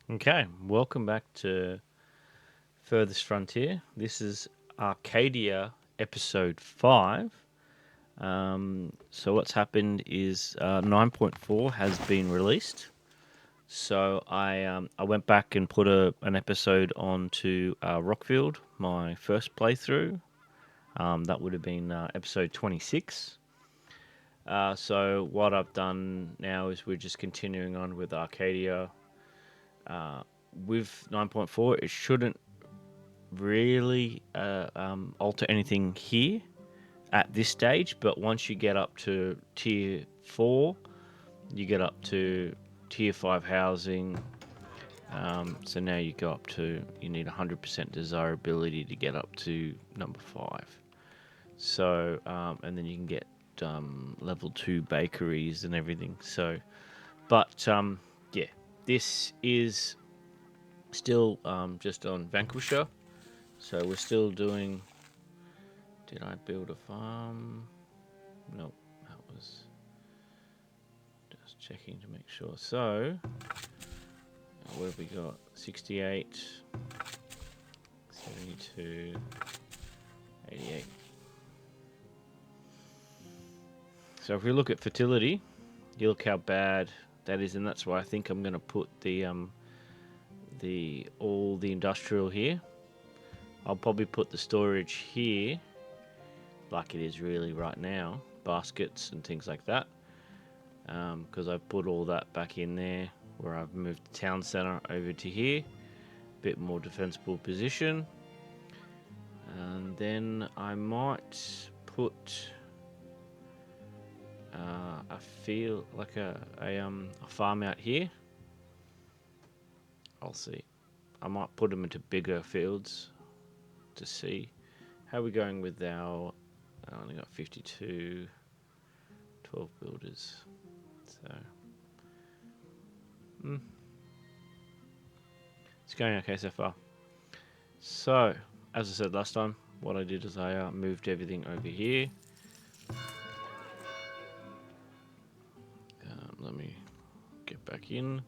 Okay, welcome back to Furthest Frontier. This is Arcadia episode 5. So, what's happened is 9.4 has been released. So, I went back and put an episode onto Rockfield, my first playthrough. That would have been episode 26. So, what I've done now is we're just continuing on with Arcadia. With 9.4, it shouldn't really alter anything here at this stage, but once you get up to tier 4, you get up to tier 5 housing. So now you go up to, you need 100% desirability to get up to number 5. So, and then you can get level 2 bakeries and everything. So, but yeah, this is still just on Vanquisher. So we're still doing. Did I build a farm? Nope, that was just checking to make sure. So, what have we got? 68, 72, 88. So if we look at fertility, you look how bad that is, and that's why I think I'm going to put the all the industrial here. I'll probably put the storage here, like it is really right now, baskets and things like that. Because I've put all that back in there where I've moved the town centre over to here. Bit more defensible position. And then I might put I feel like a farm out here. I'll see. I might put them into bigger fields to see. How are we going with our... I only got 52, 12 builders. So... it's going okay so far. So, as I said last time, what I did is I moved everything over here. Let me get back in.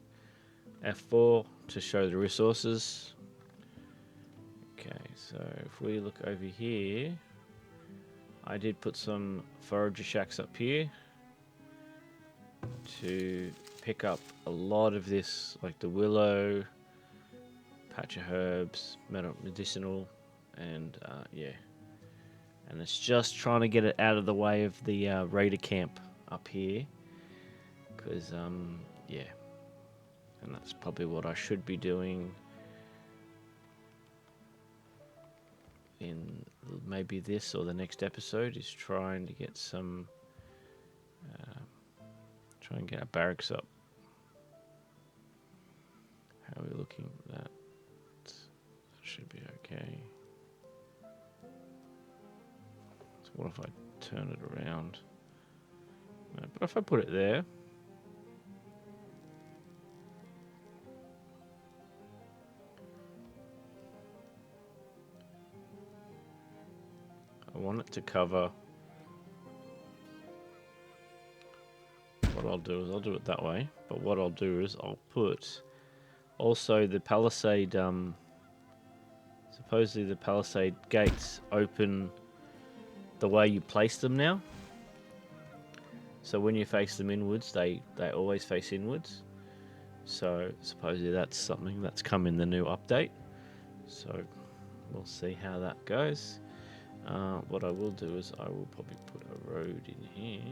F4 to show the resources. Okay, so if we look over here, I did put some forager shacks up here to pick up a lot of this, like the willow, patch of herbs, medicinal, and yeah. And it's just trying to get it out of the way of the raider camp up here, because yeah, and that's probably what I should be doing in maybe this or the next episode, is trying to get some try and get our barracks up. How are we looking at that? That should be okay. So what if I turn it around? No, but if I put it there, I want it to cover. What I'll do is I'll do it that way, but what I'll do is I'll put also the palisade. Supposedly the palisade gates open the way you place them now. So when you face them inwards, they always face inwards. So supposedly that's something that's come in the new update. So we'll see how that goes. What I will do is I will probably put a road in here.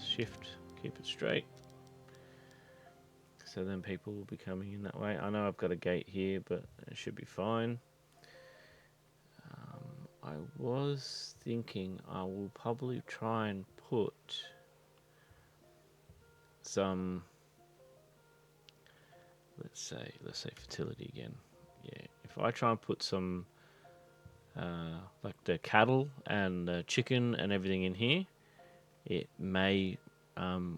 Shift, keep it straight. So then people will be coming in that way. I know I've got a gate here, but it should be fine. I was thinking I will probably try and put some, let's say fertility again. Yeah, if I try and put some like the cattle and the chicken and everything in here, it may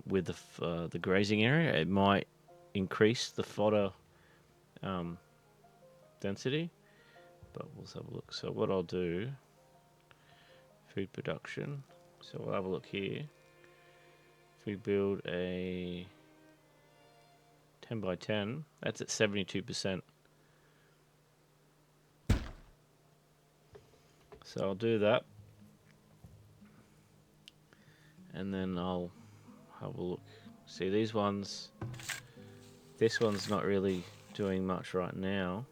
with the grazing area, it might increase the fodder density. But we'll have a look. So what I'll do, food production. So we'll have a look here. If we build a 10 by 10. That's at 72%. So I'll do that. And then I'll have a look. See, these ones, this one's not really doing much right now.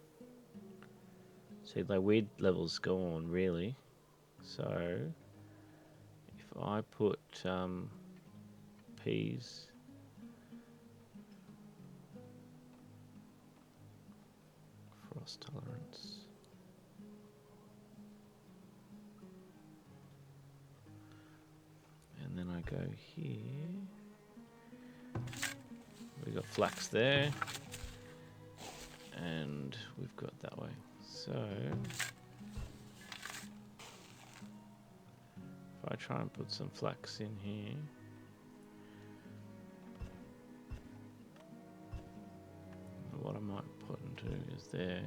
See, the weed level's gone, really. So, if I put peas, frost tolerance, and then I go here, we got flax there, and we've got that way. So, if I try and put some flax in here, what I might put into is there,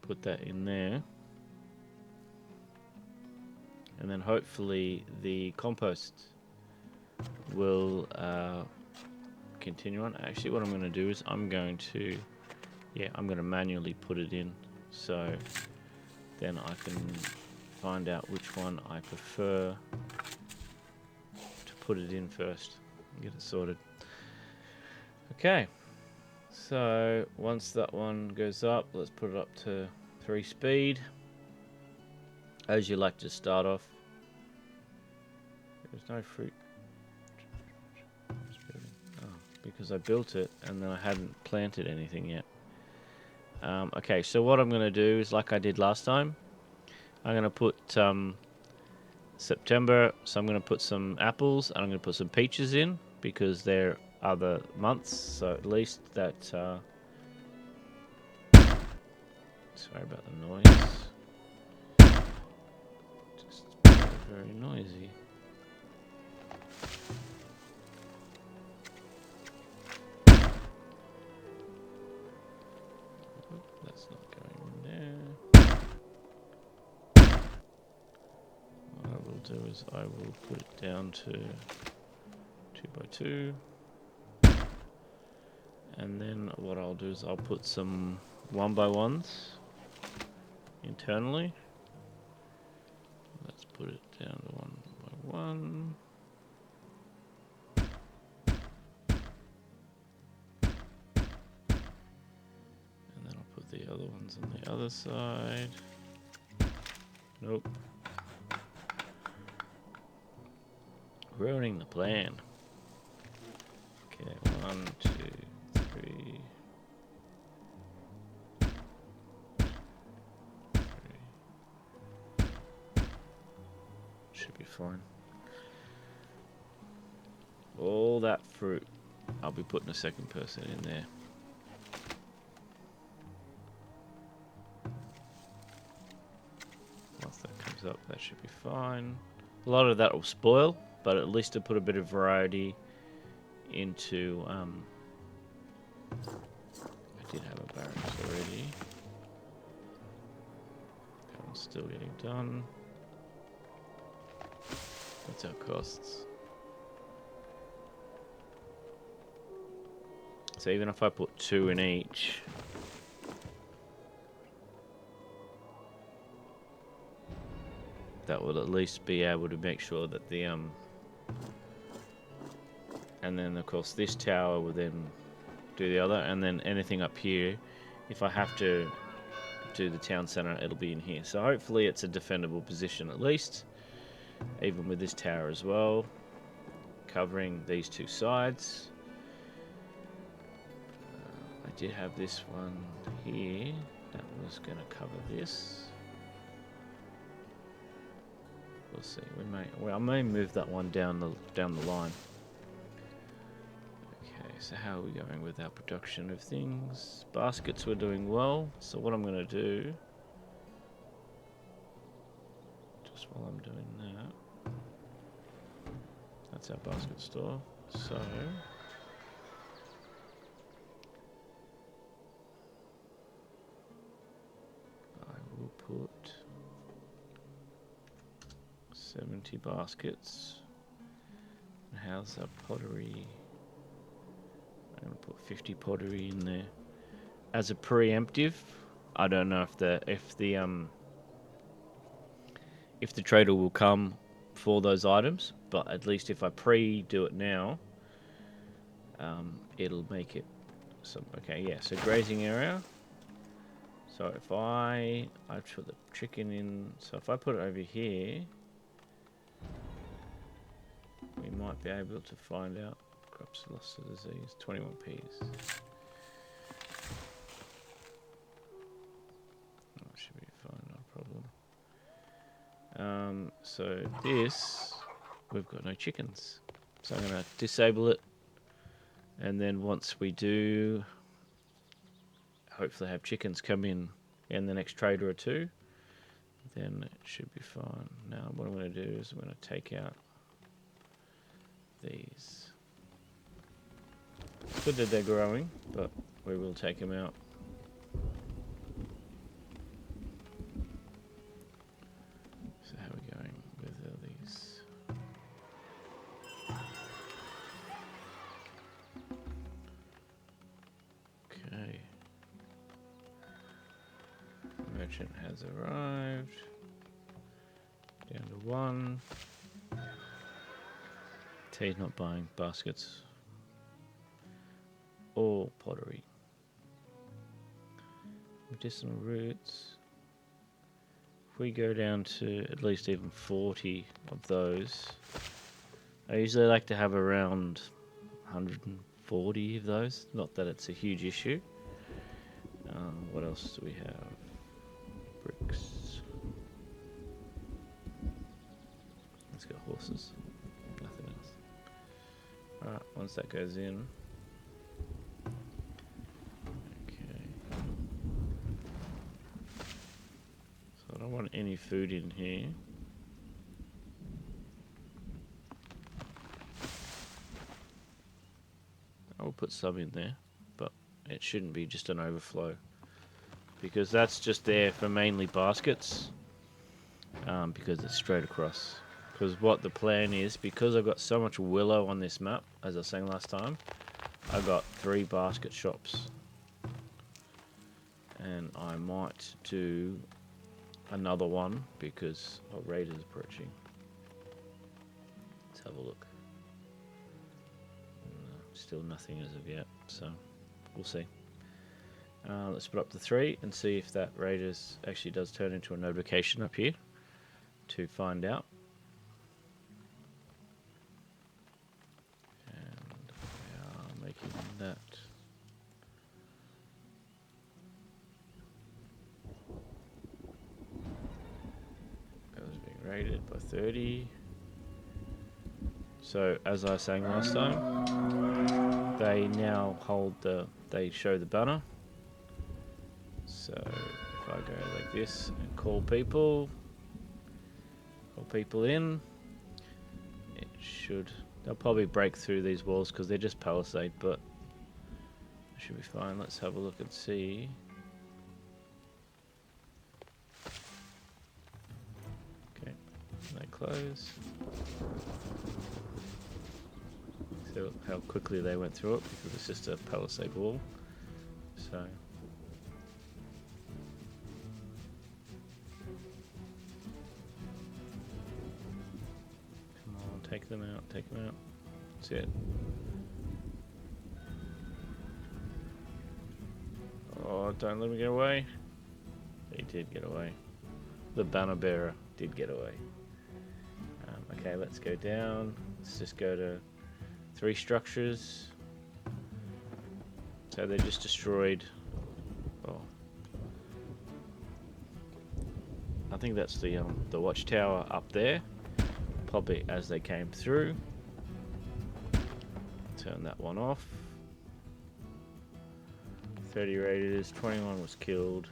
put that in there, and then hopefully the compost will continue on. Actually, what I'm going to do is I'm going to manually put it in, so then I can find out which one I prefer to put it in first and get it sorted. Okay, so once that one goes up, let's put it up to 3 speed, as you like to start off. There's no fruit. Because I built it and then I hadn't planted anything yet. Okay, so what I'm going to do is, like I did last time, I'm going to put September, so I'm going to put some apples and I'm going to put some peaches in because they're other months, so at least that... sorry about the noise. Just very noisy. That's not going in there. What I will do is I will put it down to 2 by 2. And then what I'll do is I'll put some 1 by 1s internally. Let's put it down to 1 by 1. And then I'll put the other ones on the other side. Nope. Ruining the plan. Okay, 1, 2, 3. Should be fine. All that fruit, I'll be putting a second person in there. Once that comes up, that should be fine. A lot of that will spoil, but at least to put a bit of variety into... I did have a barracks already. That one's still getting done. What's our costs? So even if I put 2 in each, that will at least be able to make sure that the and then of course this tower will then do the other, and then anything up here, if I have to do the town center, it'll be in here. So hopefully it's a defendable position at least, even with this tower as well, covering these 2 sides. I did have this one here that was going to cover this. We'll see. I may move that one down the line. Okay, so how are we going with our production of things? Baskets we're doing well. So what I'm going to do, just while I'm doing that, that's our basket store. So I will put 70 baskets. And how's our pottery? I'm gonna put 50 pottery in there as a preemptive. I don't know if the trader will come for those items, but at least if I pre-do it now, it'll make it some. Okay, yeah. So grazing area. So if I put the chicken in, so if I put it over here, we might be able to find out. Crops lost to disease, 21 Ps. That should be fine, no problem. So this, we've got no chickens. So I'm going to disable it. And then once we do, hopefully have chickens come in the next trade or two, then it should be fine. Now what I'm going to do is I'm going to take out these. It's good that they're growing, but we will take them out. So how are we going with these? Okay. Merchant has arrived. Down to 1. He's not buying baskets or pottery. Medicinal roots. If we go down to at least even 40 of those, I usually like to have around 140 of those. Not that it's a huge issue. What else do we have? Bricks. Let's go horses. Nothing else. Alright, once that goes in. Okay. So I don't want any food in here. I'll put some in there, but it shouldn't be just an overflow, because that's just there for mainly baskets, because it's straight across. Because what the plan is, because I've got so much willow on this map, as I was saying last time, I got 3 basket shops. And I might do another one because raiders approaching. Let's have a look. Still nothing as of yet, so we'll see. Let's put up to 3 and see if that raiders actually does turn into a notification up here to find out. Making that. That was being raided by 30. So as I was saying last time, they now they show the banner. So if I go like this and call people in, it should. They'll probably break through these walls because they're just palisade, but it should be fine. Let's have a look and see. Okay, they close. See how quickly they went through it because it's just a palisade wall. So. Come on, take them out, take them out. That's it. Oh, don't let me get away. He did get away. The banner bearer did get away. Okay, let's go down. Let's just go to 3 structures. So they just destroyed. Oh, I think that's the watchtower up there. Probably as they came through. Turn that one off. 30 raiders, 21 was killed.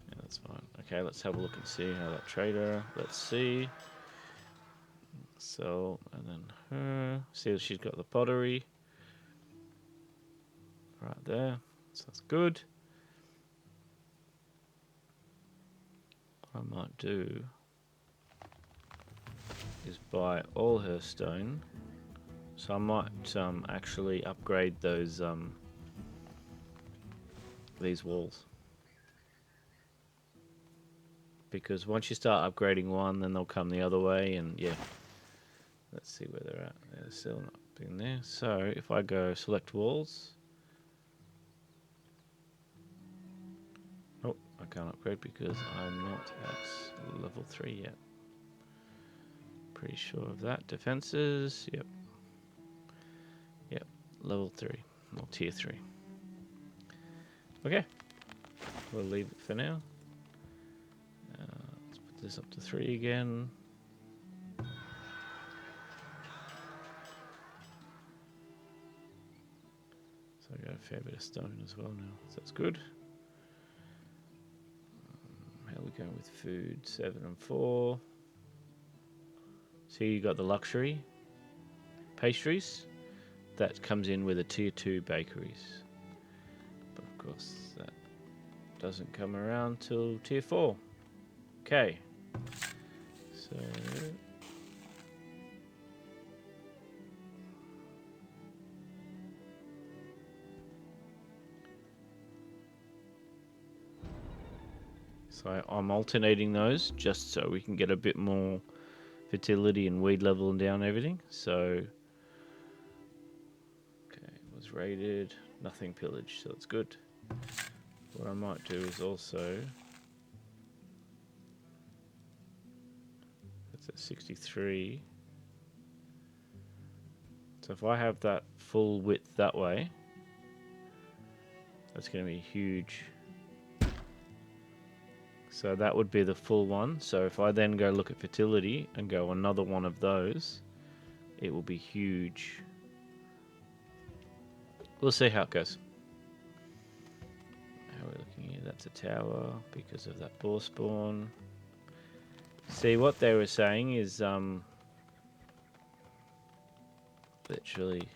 Yeah, that's fine. Okay, let's have a look and see how that trader. Let's see. So, and then her. See if she's got the pottery. Right there. So that's good. What I might do is buy all her stone So I might actually upgrade those these walls, because once you start upgrading one, then they'll come the other way, and yeah. Let's see where they're at. They're still not in there. So if I go select walls, oh, I can't upgrade because I'm not at level 3 yet. Pretty sure of that. Defenses, yep. Yep, level 3, or tier 3. Okay, we'll leave it for now. Let's put this up to 3 again. So I got a fair bit of stone as well now, so that's good. How are we going with food? 7 and 4. So you got the luxury pastries. That comes in with a tier 2 bakeries. But of course that doesn't come around till tier 4. Okay. So I'm alternating those just so we can get a bit more fertility and weed level and down everything. So okay, it was raided, nothing pillaged, so it's good. What I might do is also, that's at 63. So if I have that full width that way, that's going to be huge. So that would be the full one. So if I then go look at fertility and go another one of those, it will be huge. We'll see how it goes. How are we looking here? That's a tower because of that boar spawn. See, what they were saying is literally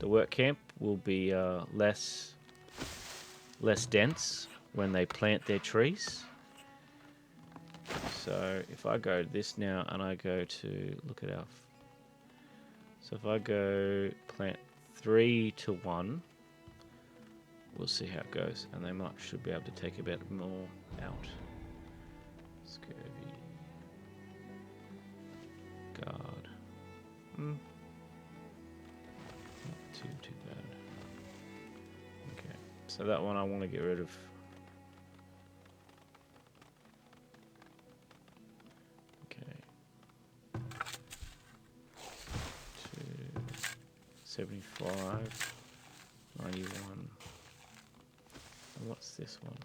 the work camp will be less dense when they plant their trees. So if I go to this now and I go to look at our, so if I go plant 3 to 1, we'll see how it goes, and they should be able to take a bit more out. Scurvy, guard. Not too bad. Okay, so that one I want to get rid of. Okay. 75, 91. And what's this one?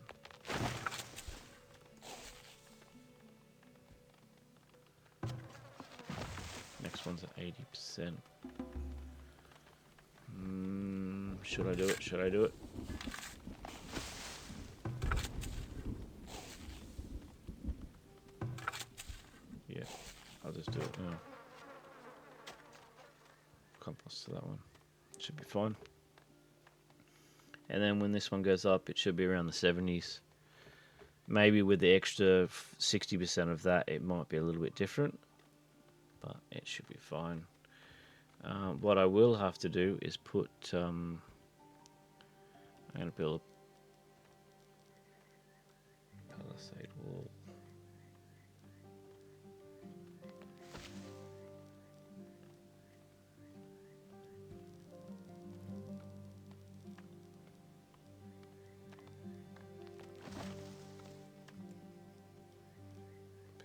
Next one's at 80%. Should I do it? Should I do it? Yeah, I'll just do it now. Compost to that one. Should be fine. And then when this one goes up, it should be around the 70s. Maybe with the extra 60% of that, it might be a little bit different, but it should be fine. What I will have to do is put, I'm going to build a palisade wall.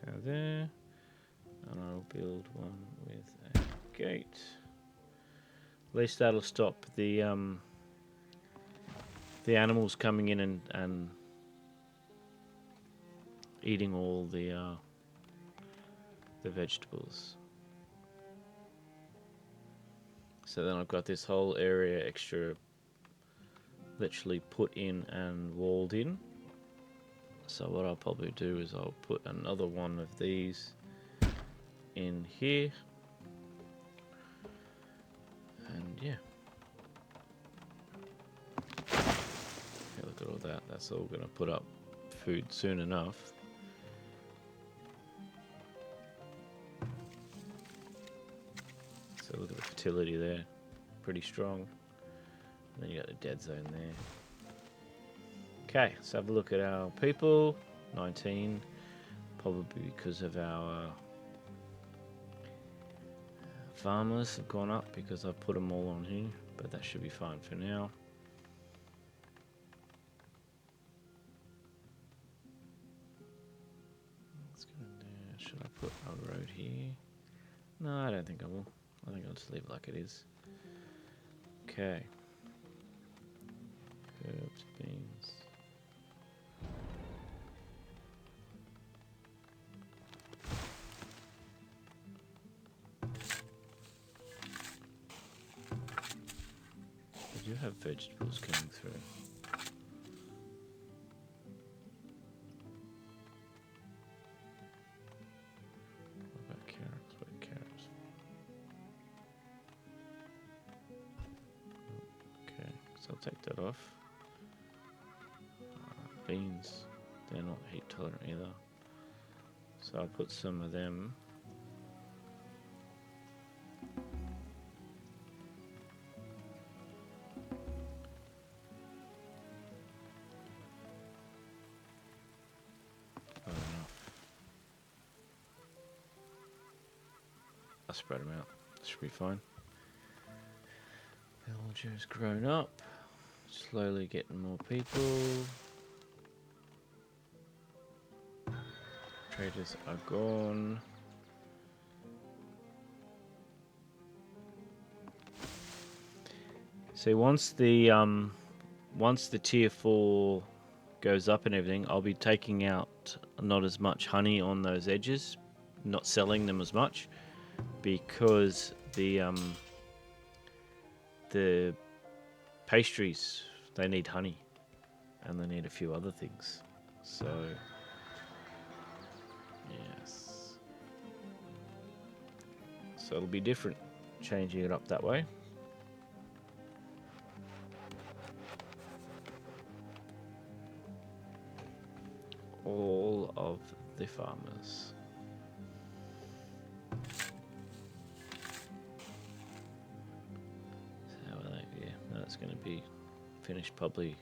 Power there, and I'll build one with a gate. At least that'll stop the animals coming in and eating all the vegetables. So then I've got this whole area extra, literally put in and walled in. So what I'll probably do is I'll put another one of these in here. And yeah. Look at all that. That's all going to put up food soon enough. fertility there, pretty strong. And then you got the dead zone there. Okay, let's have a look at our people. 19, probably because of our farmers have gone up because I've put them all on here, but that should be fine for now. Let's go there. Should I put a road here? No, I don't think I will. I think I'll just leave it like it is. Okay. Herbs, beans. I do have vegetables coming through. What about carrots? What are carrots? Okay, so I'll take that off. Beans, they're not heat tolerant either. So I'll put some of them. I'll spread them out. Should be fine. Villager's grown up. Slowly getting more people. Traders are gone. See, once the tier 4 goes up and everything, I'll be taking out not as much honey on those edges, not selling them as much, because the pastries, they need honey and they need a few other things. So yes, so it'll be different changing it up that way. All of the farmers. So yeah, that's going to be finished probably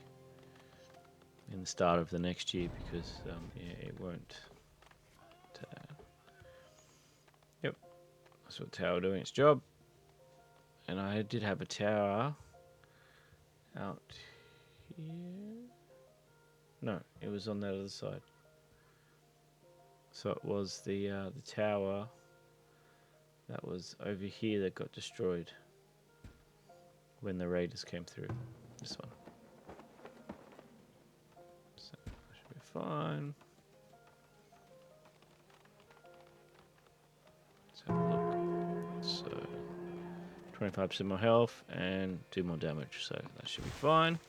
in the start of the next year, because yeah, it won't. Yep, that's what tower doing its job. And I did have a tower out here. No, it was on that other side. So it was the tower that was over here that got destroyed when the raiders came through. This one. So that should be fine. Let's have a look. So 25% more health and 2 more damage, so that should be fine.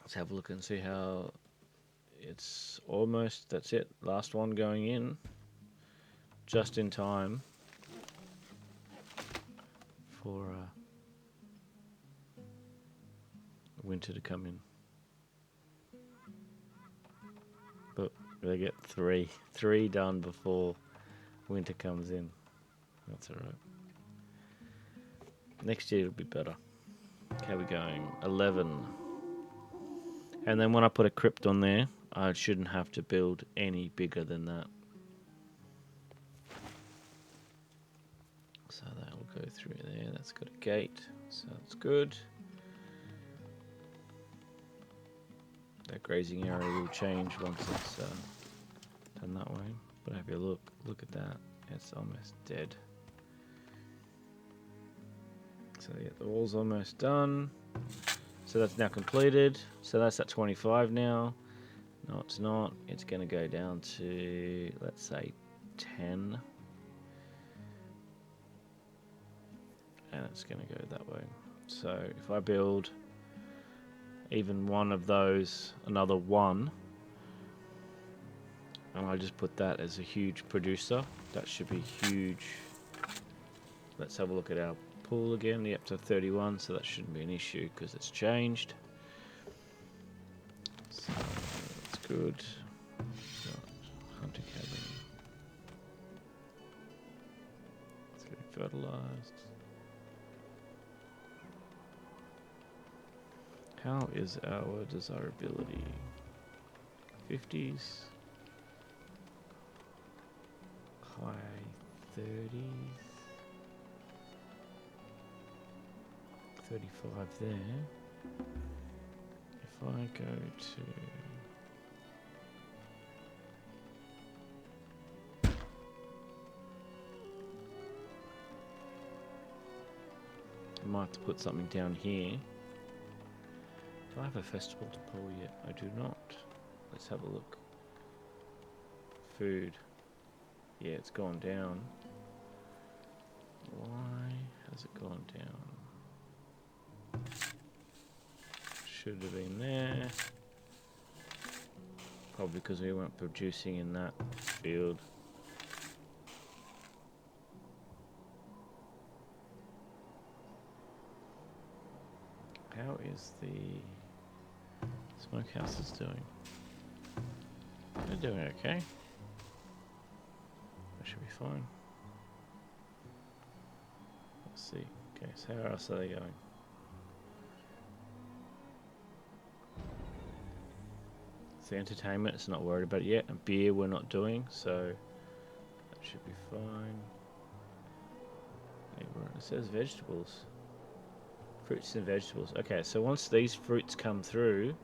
Let's have a look and see how it's almost, that's it, last one going in, just in time for winter to come in. But they get three done before winter comes in. That's alright. Next year it'll be better. How are we going? 11. And then when I put a crypt on there, I shouldn't have to build any bigger than that. So that'll go through there. That's got a gate, so that's good. That grazing area will change once it's done that way. But have you look at that. It's almost dead. So yeah, the wall's almost done. So that's now completed. So that's at 25 now. No, it's not. It's going to go down to, let's say, 10. And it's going to go that way. So if I build even one of those, another one, and I just put that as a huge producer, that should be huge. Let's have a look at our pool again. Yep, to 31, so that shouldn't be an issue because it's changed. So that's good. Hunter cabin. Let's go fertilized. How is our desirability? 50s. High 30s. 35 there. If I go to... I might have to put something down here. Do I have a festival to pull yet? I do not. Let's have a look. Food. Yeah, it's gone down. Why has it gone down? Should have been there. Probably because we weren't producing in that field. How is the smokehouses doing? They're doing okay. That should be fine. Let's see. Okay, so how else are they going? The entertainment, it's not worried about it yet. And beer we're not doing, so that should be fine. It says vegetables. Fruits and vegetables. Okay, so once these fruits come through,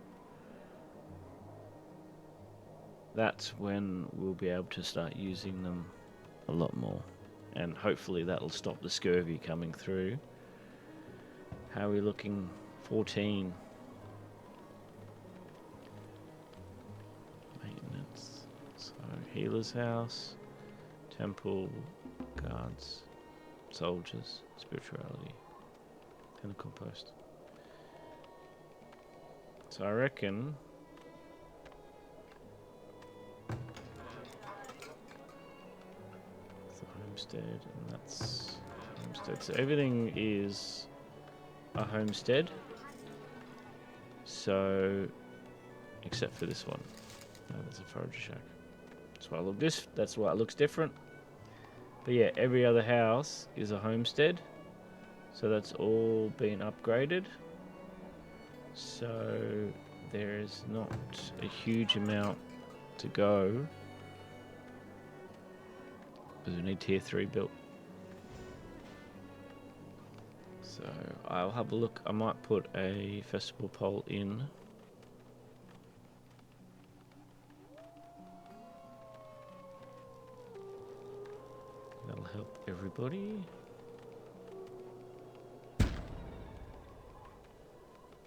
that's when we'll be able to start using them a lot more. And hopefully that'll stop the scurvy coming through. How are we looking? 14. Maintenance. So healer's house, temple, guards, soldiers, spirituality, and the compost. So I reckon it's a homestead, and that's homestead. So everything is a homestead. So except for this one. No, that's a forager shack. That's why I look that's why it looks different. But yeah, every other house is a homestead. So that's all been upgraded. So there is not a huge amount to go. Because we need tier 3 built. So I'll have a look. I might put a festival pole in. That'll help everybody.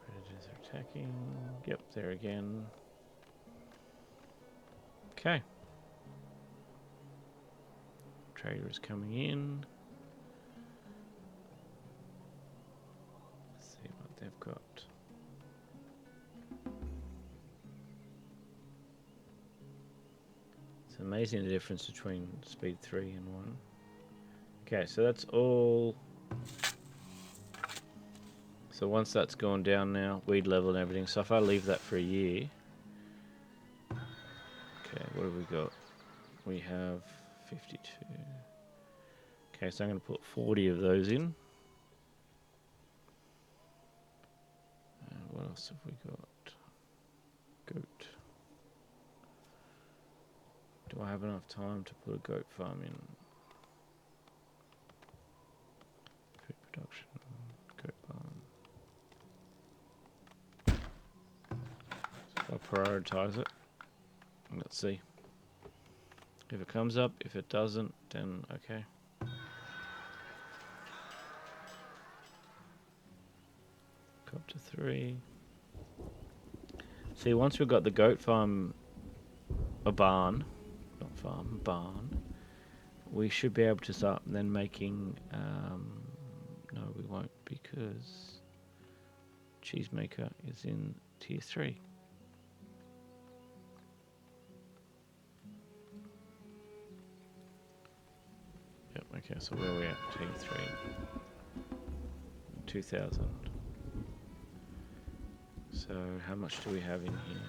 Predators are attacking. Yep, there again. Okay. Trader is coming in. Let's see what they've got. It's amazing the difference between speed 3 and 1. Okay, so that's all. So once that's gone down now, weed level and everything. So if I leave that for a year. Okay, what have we got? We have 52. Okay, so I'm going to put 40 of those in. What else have we got? Goat. Do I have enough time to put a goat farm in? Food production, goat barn. I'll prioritize it. Let's see. If it comes up, if it doesn't, then okay. Go up to 3. See, once we've got the goat farm, a barn, not farm, barn, we should be able to start then making, no we won't because cheesemaker is in tier 3. Yep, okay, so where are we at? Tier 3. 2,000. So how much do we have in here?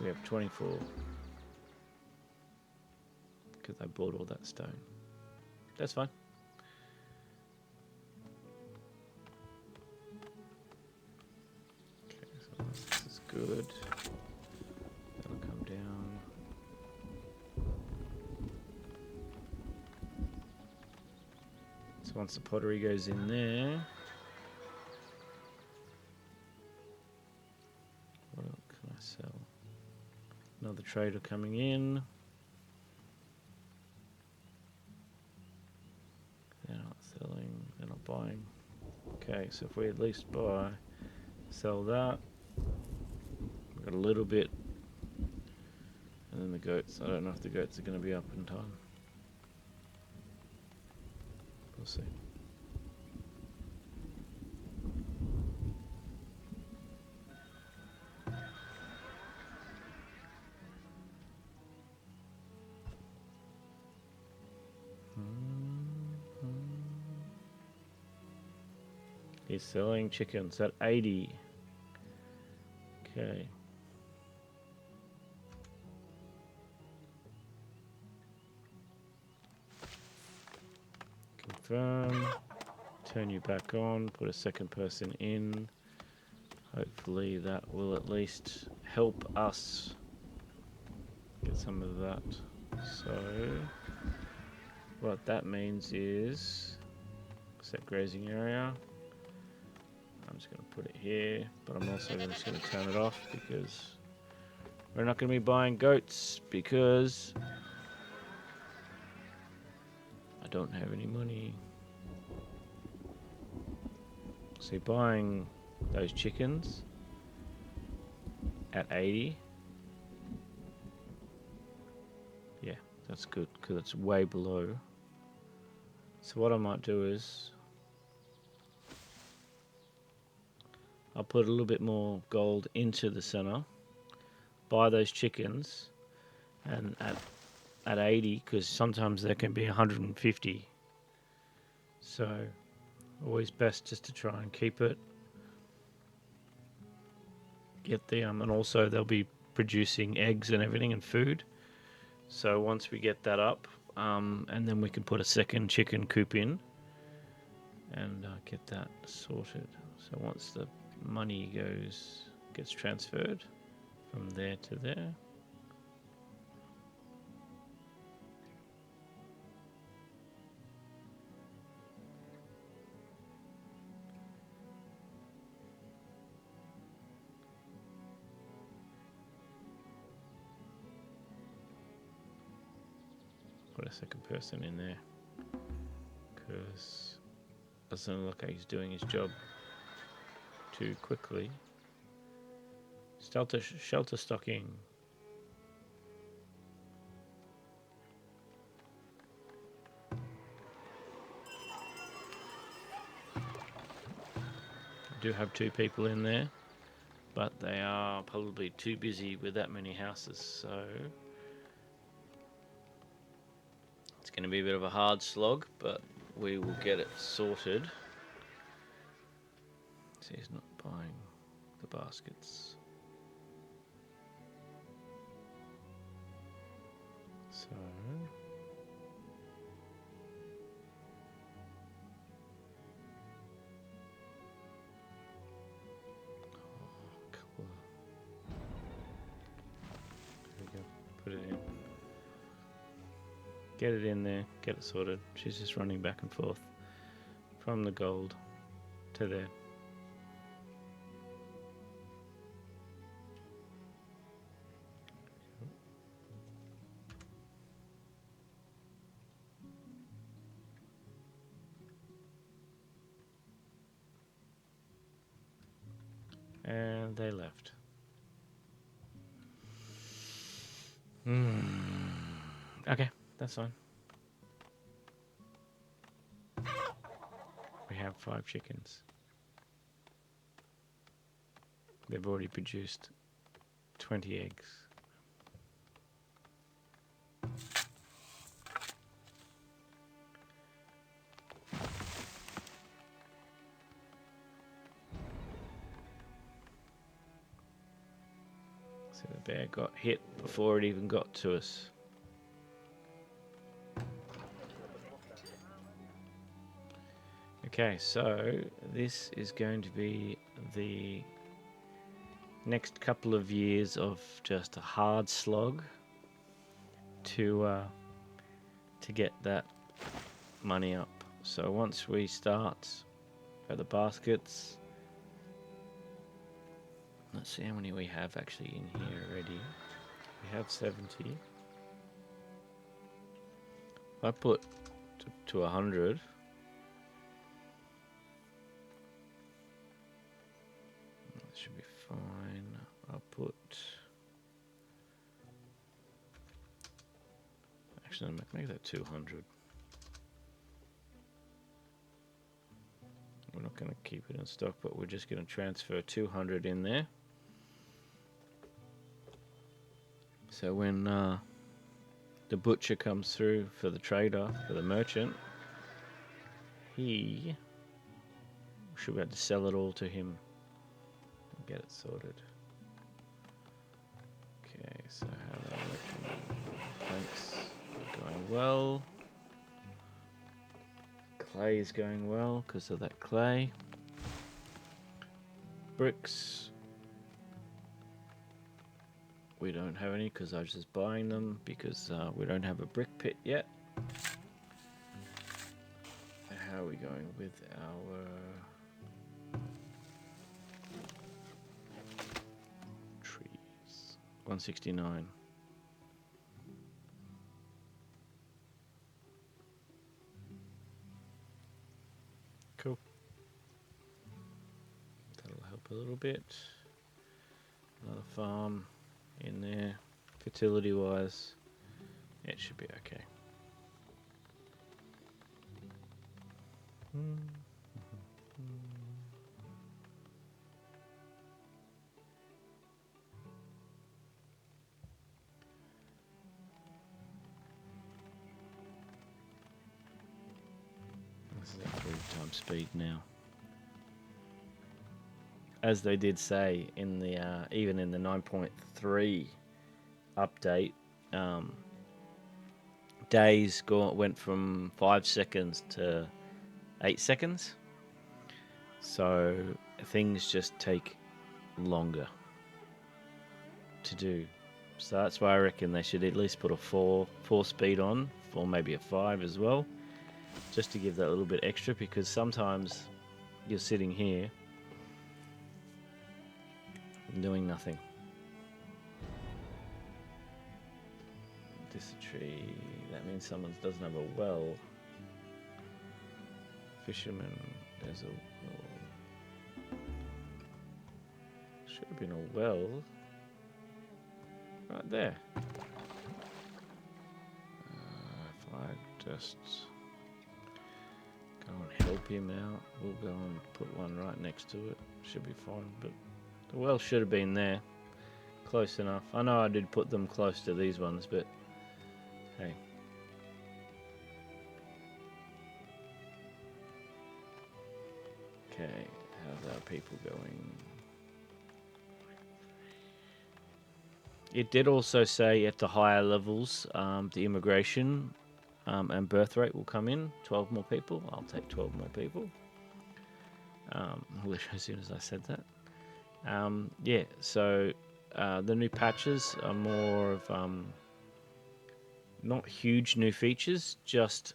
We have 24. Because I bought all that stone. That's fine. good. That'll come down. So once the pottery goes in there, what else can I sell? Another trader coming in. They're not selling, they're not buying. Okay, so if we at least sell that. We've got a little bit. And then the goats, I don't know if the goats are going to be up in time. We'll see. He's selling chickens at 80. Okay. Confirm. Turn you back on. Put a second person in. Hopefully that will at least help us get some of that. So what that means is set grazing area. I'm just going to put it here, but I'm also just going to turn it off because we're not going to be buying goats because I don't have any money. So buying those chickens at 80, yeah, that's good because it's way below. So what I might do is I'll put a little bit more gold into the center, buy those chickens, and at 80, because sometimes they can be 150. So always best just to try and keep it. Get the and also they'll be producing eggs and everything and food. So once we get that up, and then we can put a second chicken coop in and get that sorted. So once the money gets transferred from there to there. Put a second person in there because it doesn't look like he's doing his job too quickly. Shelter stocking. I do have 2 people in there, but they are probably too busy with that many houses, so it's going to be a bit of a hard slog, but we will get it sorted. See, he's not buying the baskets. So cool. There we go. Put it in. Get it in there. Get it sorted. She's just running back and forth from the gold to there. And they left. Okay, that's fine. We have 5 chickens. They've already produced 20 eggs. So the bear got hit before it even got to us. Okay, so this is going to be the next couple of years of just a hard slog to get that money up. So once we start at the baskets, let's see how many we have actually in here already. We have 70. If I put to 100, that should be fine. I'll put, actually make that 200. We're not going to keep it in stock, but we're just going to transfer 200 in there. So when the butcher comes through for the trader, for the merchant, he should be able to sell it all to him and get it sorted. Okay, so how do I reckon planks are going well. Clay is going well because of that clay. Bricks, we don't have any because I was just buying them because we don't have a brick pit yet. How are we going with our trees? 169. Cool. That'll help a little bit. Another farm in there. Fertility wise, it should be okay. This is at 3x speed now. As they did say in the even in the 9.3 update, days went from 5 seconds to 8 seconds. So things just take longer to do. So that's why I reckon they should at least put a 4 speed on, or maybe a 5 as well, just to give that little bit extra, because sometimes you're sitting here doing nothing. This tree, that means someone doesn't have a well. Fisherman, there's a well. Should have been a well right there. If I just go and help him out, we'll go and put one right next to it. Should be fine, but the well should have been there. Close enough. I know I did put them close to these ones, but hey. Okay, how's our people going? It did also say at the higher levels, the immigration and birth rate will come in. 12 more people. I'll take 12 more people. As soon as I said that. Yeah, so the new patches are more of not huge new features, just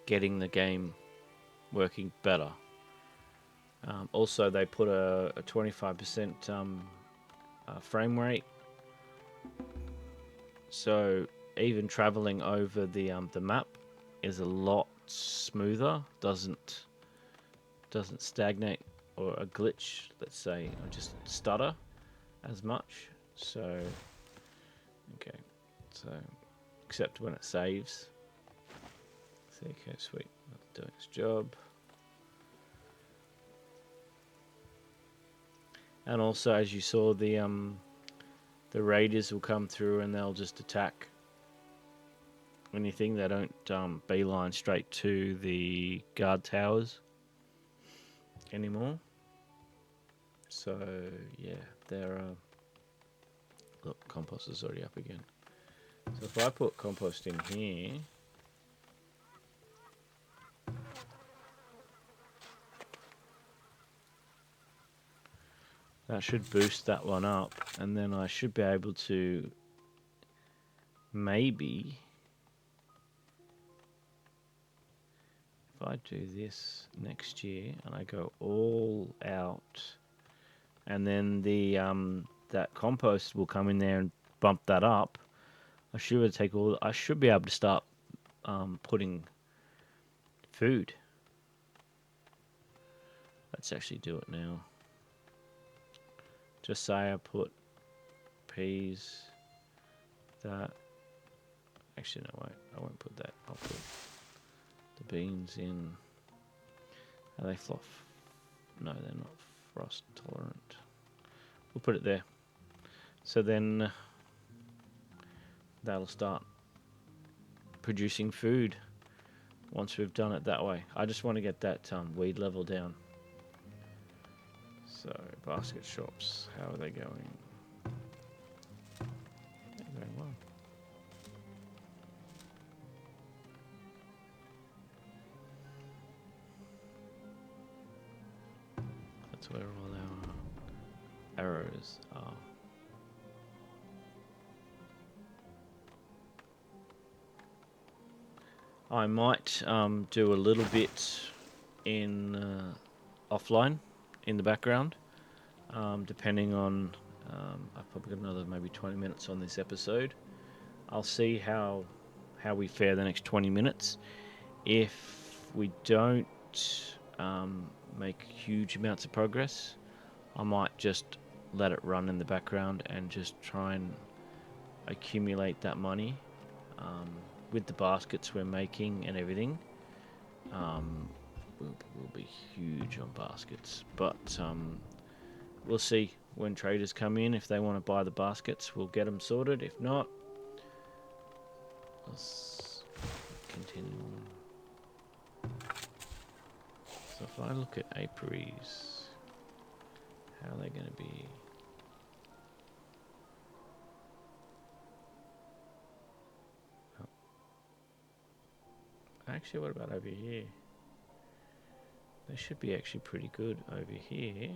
getting the game working better. Also, they put a 25% frame rate, so even traveling over the map is a lot smoother. Doesn't stagnate or a glitch, let's say, or just stutter as much. So okay, so except when it saves. So, okay, sweet, that's doing its job. And also, as you saw, the raiders will come through and they'll just attack anything. They don't beeline straight to the guard towers anymore. So yeah, they're look, compost is already up again. So if I put compost in here, That should boost that one up, and then I should be able to maybe, if I do this next year and I go all out, and then the that compost will come in there and bump that up. I should be able to start putting food. Let's actually do it now. Just say I put peas, that. Actually, no, wait. I won't put that. I'll put the beans in. Are they fluff? No, they're not frost tolerant. We'll put it there. So then that'll start producing food once we've done it that way. I just want to get that weed level down. So basket shops, how are they going? They're going well. That's where all our arrows are. I might do a little bit in offline in the background, depending on. I've probably got another maybe 20 minutes on this episode. I'll see how we fare the next 20 minutes. If we don't make huge amounts of progress, I might just let it run in the background and just try and accumulate that money. With the baskets we're making and everything, we'll be huge on baskets. But we'll see when traders come in. If they want to buy the baskets, we'll get them sorted. If not, let's continue on. So if I look at apiaries, how are they going to be? Actually, what about over here? They should be actually pretty good over here.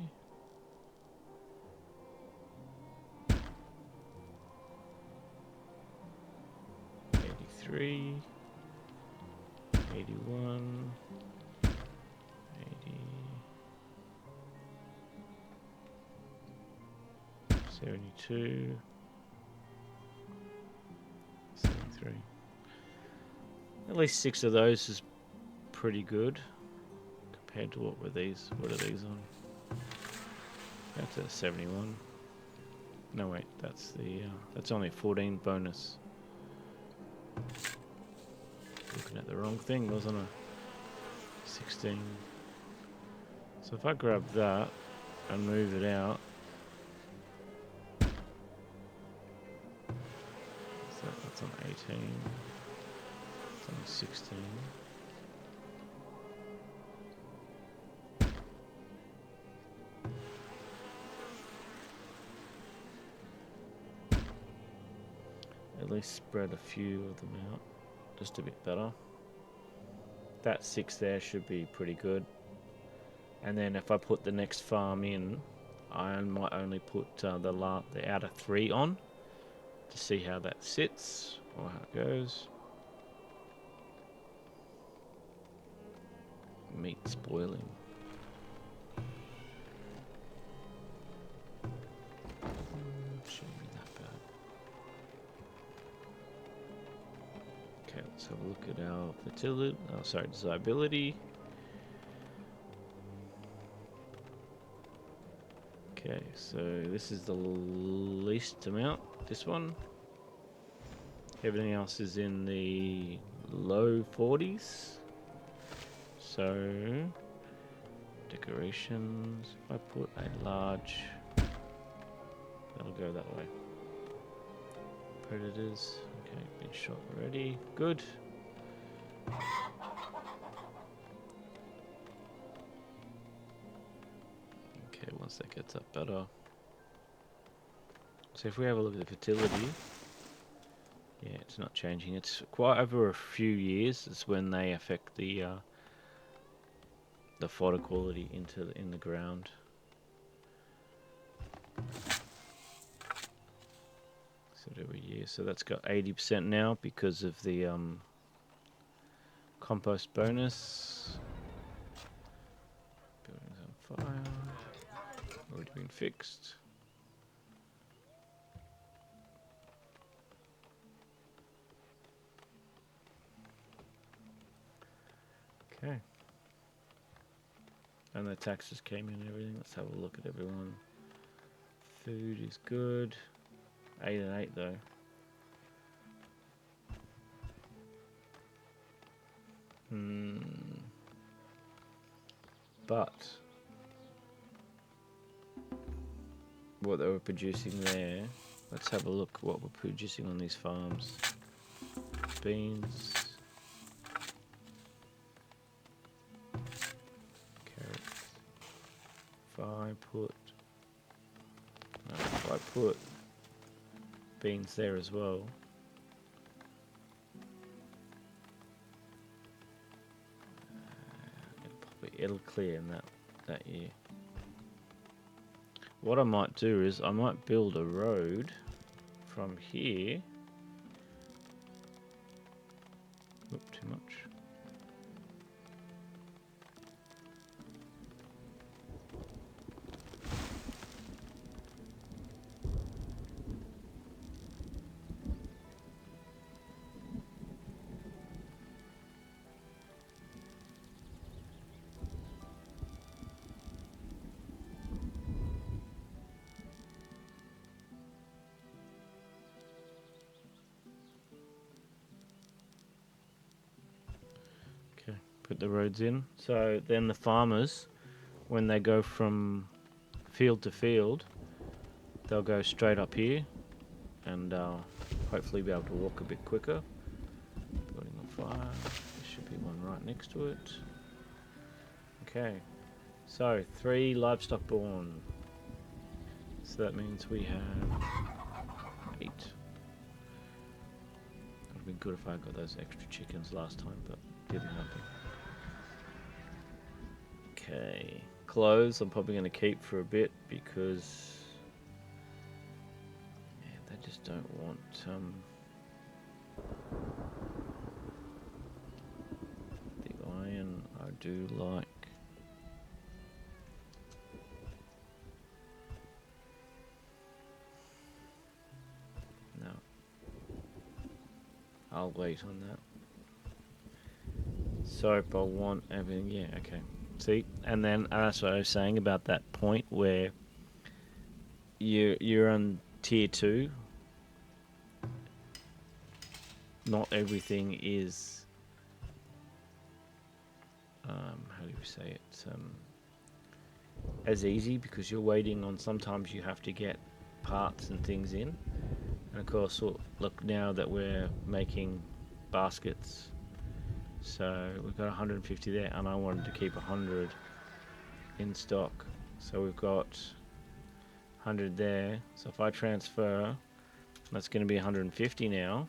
'83, '81, '80, '72, '73. At least 6 of those is pretty good compared to what were these. What are these on? That's a 71. No wait, that's the that's only a 14 bonus. Looking at the wrong thing, wasn't I? 16. So if I grab that and move it out, so that's on 18. It's on 16. At least spread a few of them out, just a bit better. That 6 there should be pretty good. And then if I put the next farm in, I might only put the outer 3 on to see how that sits or how it goes. Meat spoiling. Shouldn't be that bad. Okay, let's have a look at our fertility. Oh, sorry, desirability. Okay, so this is the least amount. This one. Everything else is in the low 40s. So, decorations. If I put a large, that'll go that way. Predators. Okay, been shot already. Good. Okay, once that gets up better. So if we have a look at the fertility, yeah, it's not changing. It's quite over a few years. It's when they affect the fodder quality in the ground. So every year. So that's got 80% now because of the compost bonus. Buildings on fire. Already been fixed. Okay. And the taxes came in and everything. Let's have a look at everyone. Food is good. 8 and 8 though. But what they were producing there, let's have a look what we're producing on these farms. Beans, carrots. If I put beans there as well, it'll clear in that year. What I might do is I might build a road from here. Oop, too much. Put the roads in. So then the farmers, when they go from field to field, they'll go straight up here and hopefully be able to walk a bit quicker. Building on fire. There should be one right next to it. Okay. So 3 livestock born. So that means we have 8. That would have been good if I got those extra chickens last time, but didn't happen. Okay, clothes I'm probably going to keep for a bit because they just don't want the iron. I do like. No, I'll wait on that. Soap I want everything. Yeah, okay. See, and then that's what I was saying about that point where you're on tier 2. Not everything is how do you say it? As easy because you're waiting on. Sometimes you have to get parts and things in, and of course, look now that we're making baskets. So we've got 150 there, and I wanted to keep 100 in stock. So we've got 100 there. So if I transfer, that's going to be 150 now.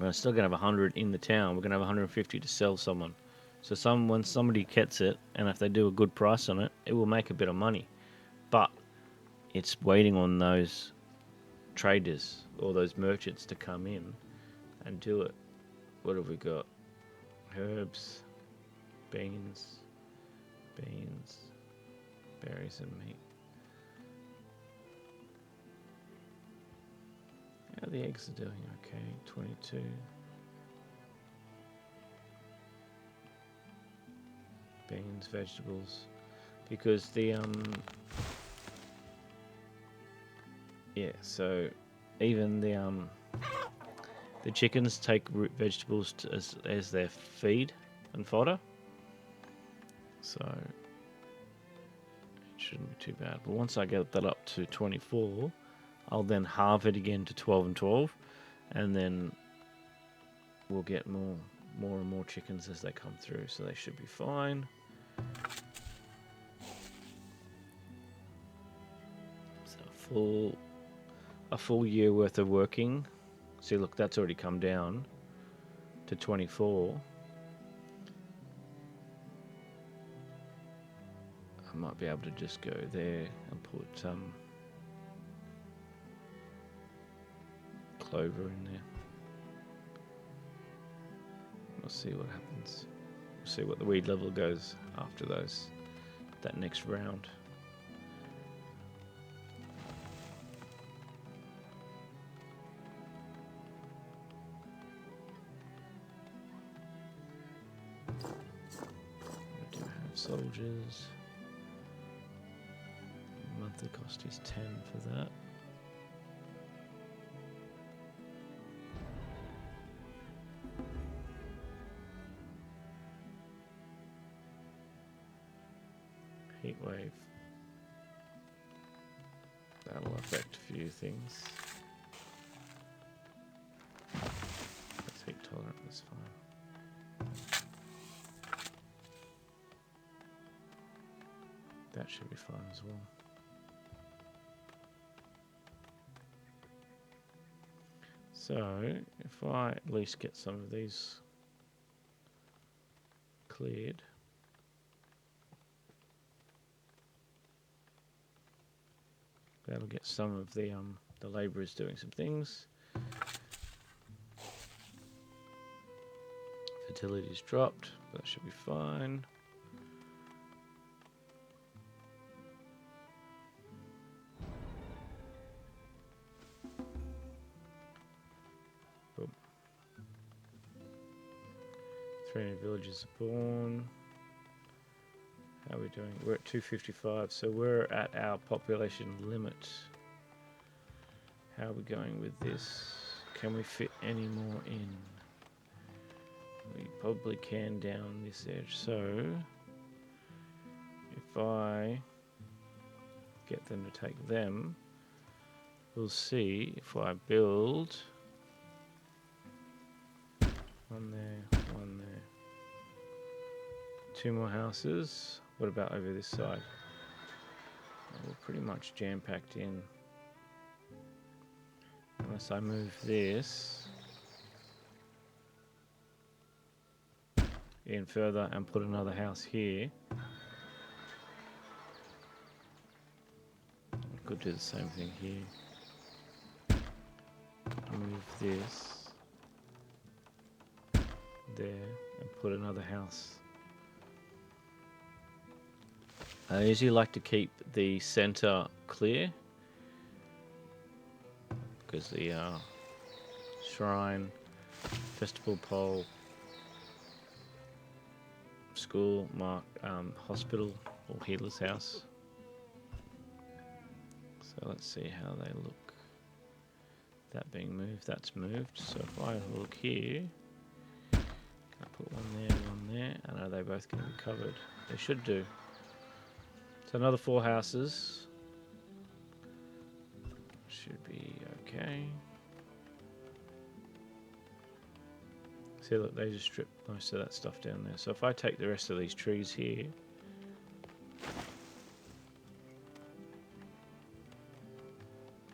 We're still going to have 100 in the town. We're going to have 150 to sell someone. So when somebody gets it, and if they do a good price on it, it will make a bit of money. But it's waiting on those traders or those merchants to come in and do it. What have we got? Herbs, beans, berries and meat. How the eggs are doing? Okay, 22. Beans, vegetables, because the yeah. So even the chickens take root vegetables as their feed and fodder, so it shouldn't be too bad. But once I get that up to 24, I'll then halve it again to 12 and 12, and then we'll get more and more chickens as they come through, so they should be fine. So a full year worth of working. See, look, that's already come down to 24. I might be able to just go there and put clover in there. We'll see what happens. We'll see what the weed level goes after that next round. We do have soldiers. Monthly cost is 10 for that. Heat wave. That'll affect a few things. That's heat tolerant, that's fine. That should be fine as well. So, if I at least get some of these cleared. That'll get some of the labourers doing some things. Fertility's dropped, but that should be fine. Boom. 3 new villages are born. How are we doing? We're at 255, so we're at our population limit. How are we going with this? Can we fit any more in? We probably can down this edge. So, if I get them to take them, we'll see if I build one there, one there. 2 more houses. What about over this side? We're pretty much jam-packed in. Unless I move this in further and put another house here. I could do the same thing here. Move this there and put another house. I usually like to keep the center clear because the shrine, festival pole, school, hospital or healer's house. So let's see how they look. That being moved, that's moved. So if I look here, can I put one there? I know they're both going to be covered. They should do. So another 4 houses. Should be okay. See, look, they just stripped most of that stuff down there. So if I take the rest of these trees here,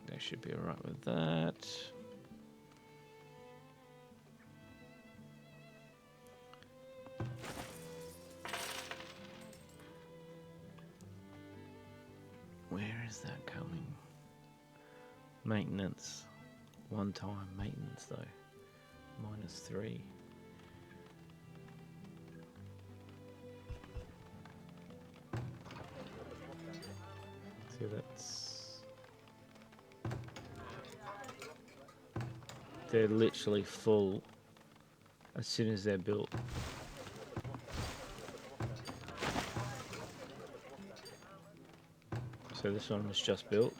they should be alright with that. Where is that coming? Maintenance. One time maintenance though. -3. See, that's... They're literally full as soon as they're built. So this one was just built.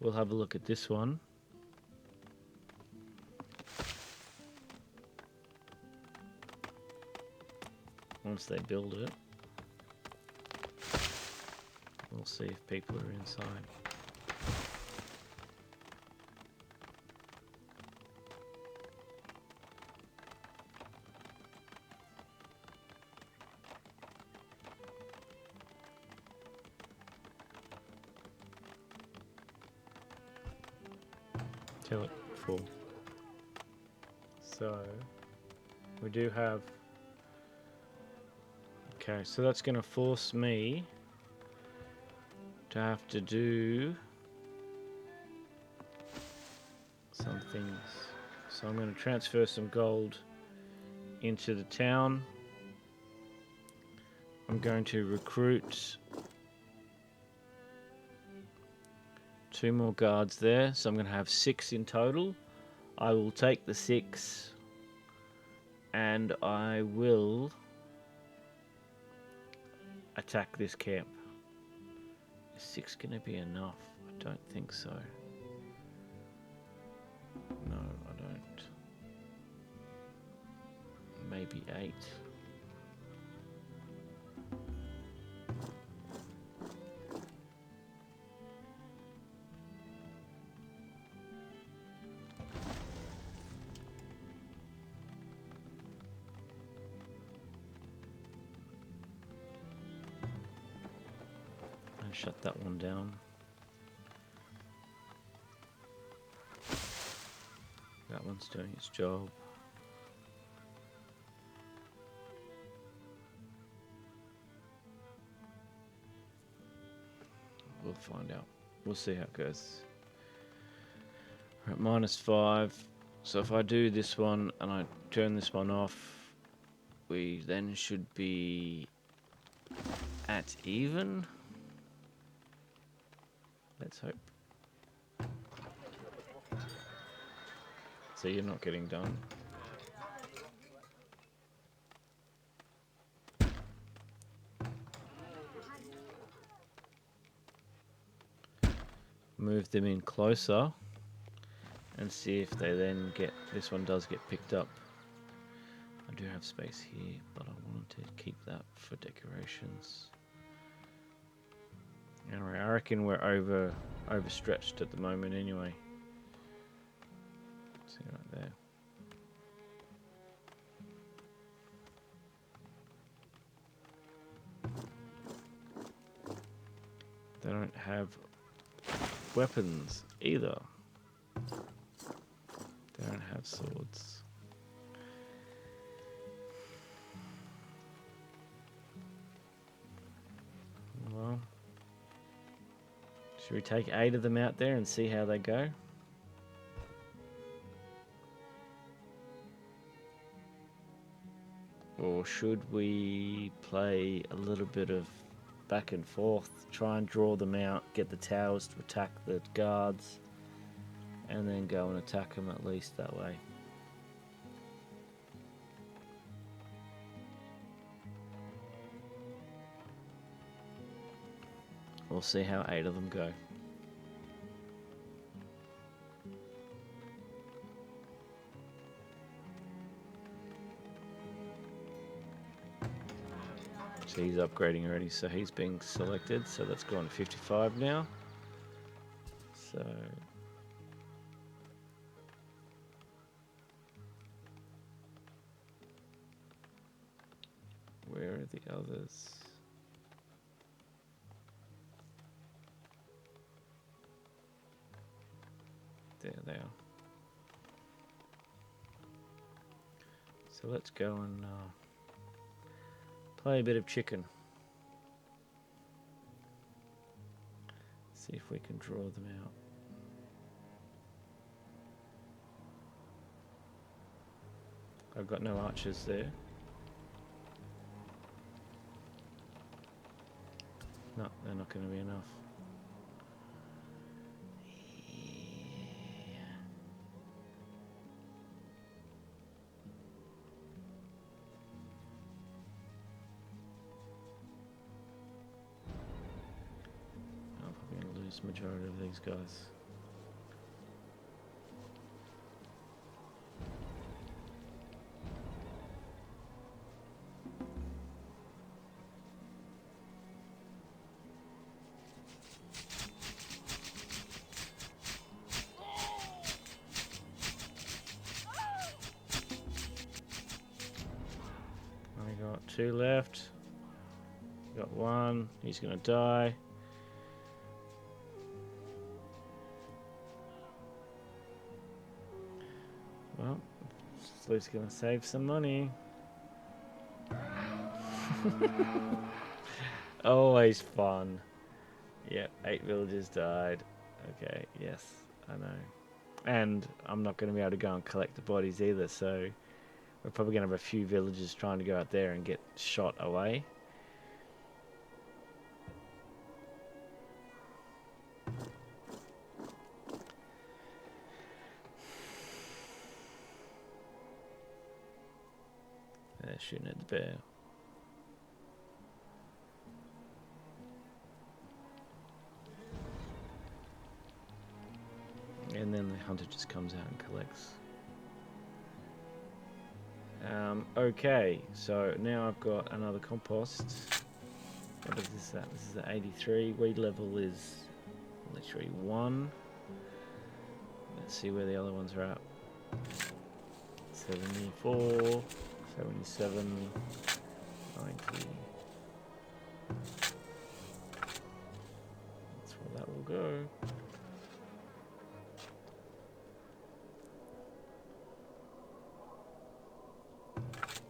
We'll have a look at this one. Once they build it, we'll see if people are inside. Tell it full. So we do have. Okay, so that's going to force me to have to do some things. So I'm going to transfer some gold into the town. I'm going to recruit 2 more guards there, so I'm going to have 6 in total. I will take the 6 and I will attack this camp. Is 6 going to be enough? I don't think so. No, I don't. Maybe 8. And shut that one down. That one's doing its job. We'll find out. We'll see how it goes. We're at -5. So if I do this one and I turn this one off, we then should be at even. Let's hope. So you're not getting done. Move them in closer and see if they then get, this one does get picked up. I do have space here, but I wanted to keep that for decorations. Anyway, I reckon we're overstretched at the moment anyway. See right there. They don't have weapons either. They don't have swords. Well, should we take 8 of them out there and see how they go? Or should we play a little bit of back and forth, try and draw them out, get the towers to attack the guards, and then go and attack them at least that way? We'll see how 8 of them go. So he's upgrading already, so he's being selected, so that's gone to 55 now. So where are the others? There they are. So let's go and play a bit of chicken. See if we can draw them out. I've got no archers there. No, they're not going to be enough. Majority of these guys. Only got 2 left. Got 1. He's gonna die. Well, Sleuth's gonna save some money. Always fun. Yeah, 8 villagers died. Okay, yes, I know. And I'm not going to be able to go and collect the bodies either, so we're probably going to have a few villagers trying to go out there and get shot away. They're shooting at the bear. And then the hunter just comes out and collects. Okay, so now I've got another compost. What is this at? This is at 83. Weed level is literally 1. Let's see where the other ones are at. 74, 77, 90. That's where that will go.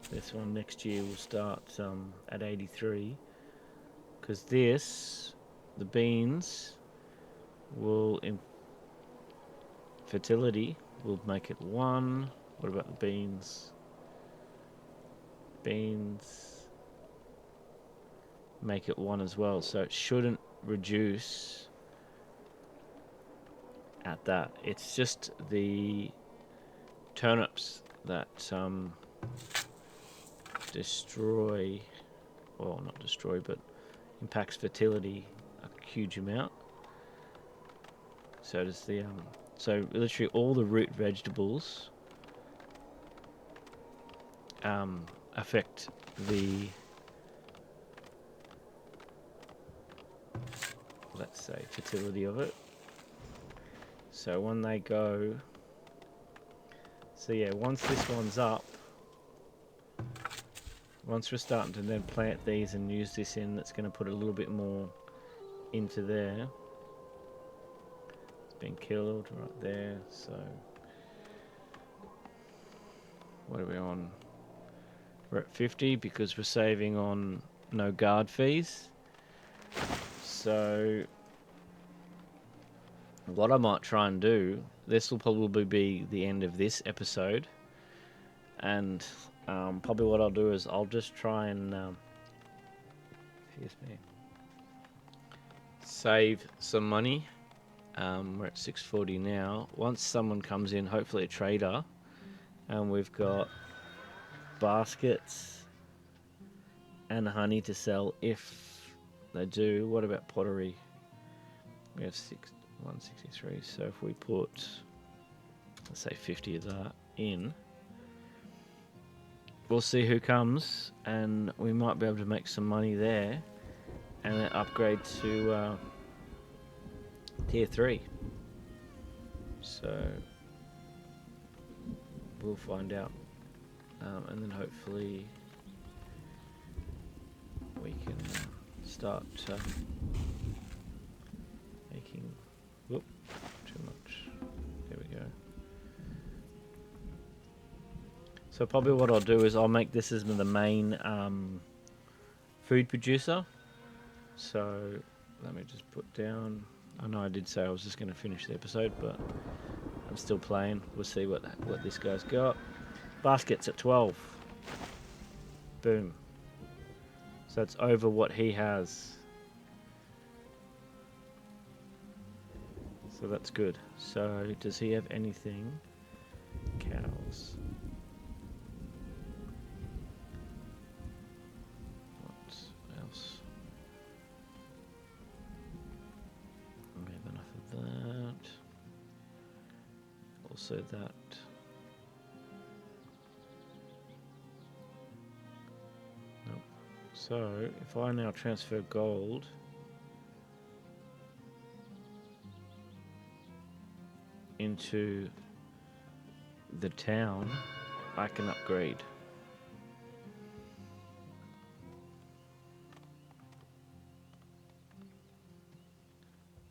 This one next year will start at 83, because this, the beans, will fertility will make it 1. What about the beans? Beans make it 1 as well, so it shouldn't reduce at that. It's just the turnips that destroy, well, not destroy, but impacts fertility a huge amount. So does the so literally all the root vegetables affect the, let's say, fertility of it. So when they go, so yeah, once this one's up, once we're starting to then plant these and use this in, that's going to put a little bit more into there. It's been killed right there, so what are we on? We're at 50 because we're saving on no guard fees. So what I might try and do, this will probably be the end of this episode, and probably what I'll do is I'll just try and excuse me, save some money. We're at 640 now. Once someone comes in, hopefully a trader, and we've got baskets and honey to sell if they do. What about pottery? We have 163. So if we put, let's say 50 of that in, we'll see who comes, and we might be able to make some money there and then upgrade to tier 3. So we'll find out, and then hopefully we can start making, whoop, too much, there we go. So probably what I'll do is I'll make this as the main food producer. So let me just put down, I know I did say I was just going to finish the episode, but I'm still playing. We'll see what this guy's got. Baskets at 12. Boom. So it's over what he has. So that's good. So does he have anything? Cows. What else? We have enough of that. Also that. Nope. So if I now transfer gold into the town, I can upgrade.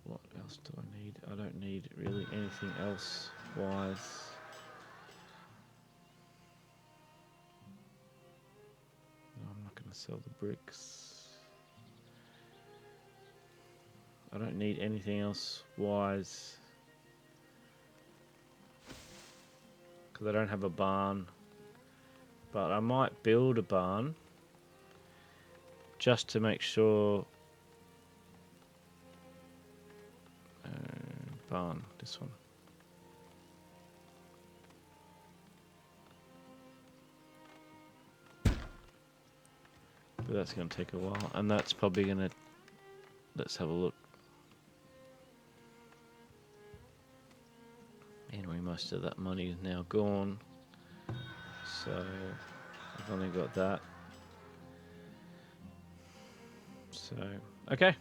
What else do I need? I don't need really anything else wise. No, I'm not going to sell the bricks. I don't need anything else wise. Because I don't have a barn. But I might build a barn. Just to make sure. Barn, this one. But that's going to take a while. And that's probably going to... Let's have a look. Anyway, most of that money is now gone. So, I've only got that. So, okay.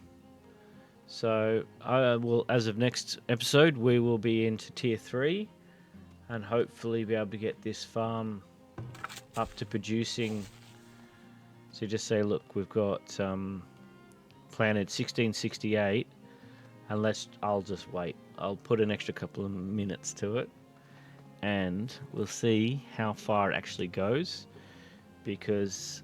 So, I will, as of next episode, we will be into Tier 3. And hopefully be able to get this farm up to producing. So just say, look, we've got planted 1668. And I'll just wait. I'll put an extra couple of minutes to it. And we'll see how far it actually goes. Because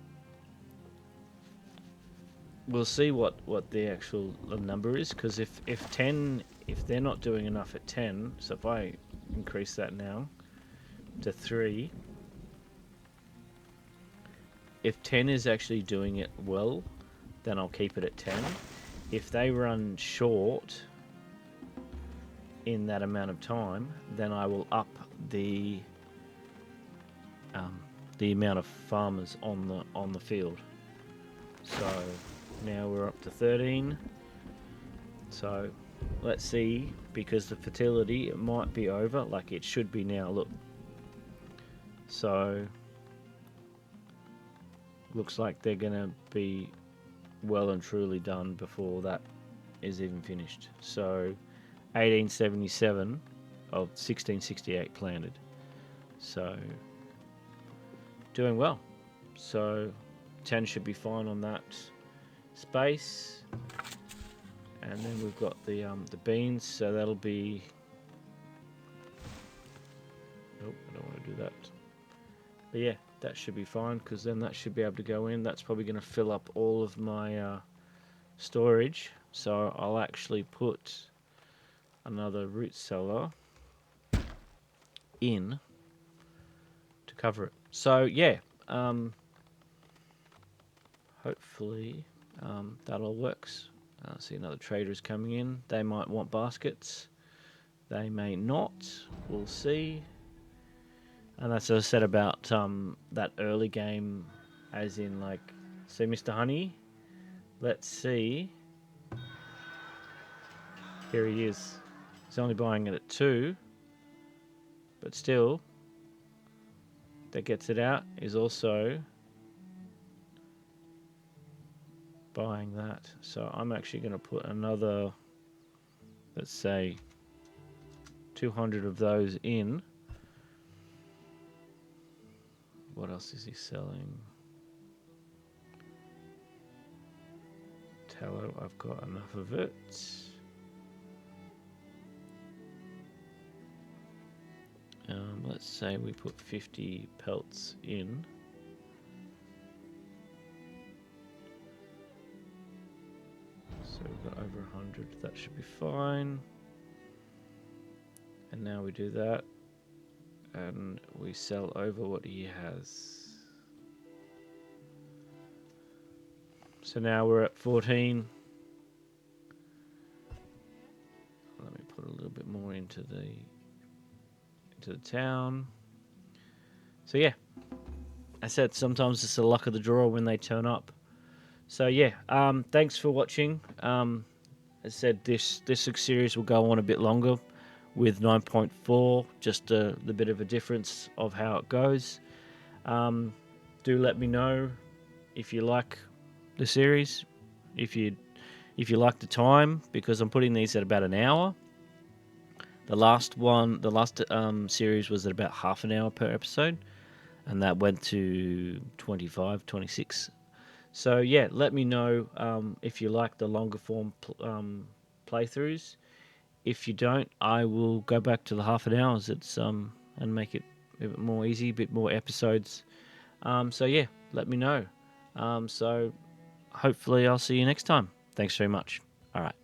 we'll see what the actual number is. Because if they're not doing enough at 10, so if I increase that now to 3, if 10 is actually doing it well, then I'll keep it at 10. If they run short in that amount of time, then I will up the amount of farmers on the field. So now we're up to 13. So let's see, because the fertility, it might be over, like it should be now, look. So looks like they're going to be well and truly done before that is even finished. So 1877 of 1668 planted. So doing well. So 10 should be fine on that space. And then we've got the beans, so that'll be... Nope, I don't want to do that. But yeah, that should be fine, because then that should be able to go in. That's probably going to fill up all of my storage. So I'll actually put another root cellar in to cover it. So yeah, hopefully that all works. I see another trader is coming in. They might want baskets. They may not. We'll see. And that's what I said about that early game, as in like, see Mr. Honey? Let's see. Here he is. He's only buying it at 2. But still, that gets it out, is also buying that. So I'm actually going to put another, let's say, 200 of those in. What else is he selling? Tallow, I've got enough of it. Let's say we put 50 pelts in. So we've got over 100, that should be fine. And now we do that. And we sell over what he has. So now we're at 14. Let me put a little bit more into the town. So yeah, I said sometimes it's the luck of the draw when they turn up. So yeah, thanks for watching. As I said, this series will go on a bit longer with 9.4, just the bit of a difference of how it goes. Do let me know if you like the series, if you like the time, because I'm putting these at about an hour. The last series was at about half an hour per episode, and that went to 25, 26. So yeah, let me know if you like the longer form playthroughs. If you don't, I will go back to the half an hours. And make it a bit more easy, a bit more episodes. So yeah, let me know. So hopefully I'll see you next time. Thanks very much. All right.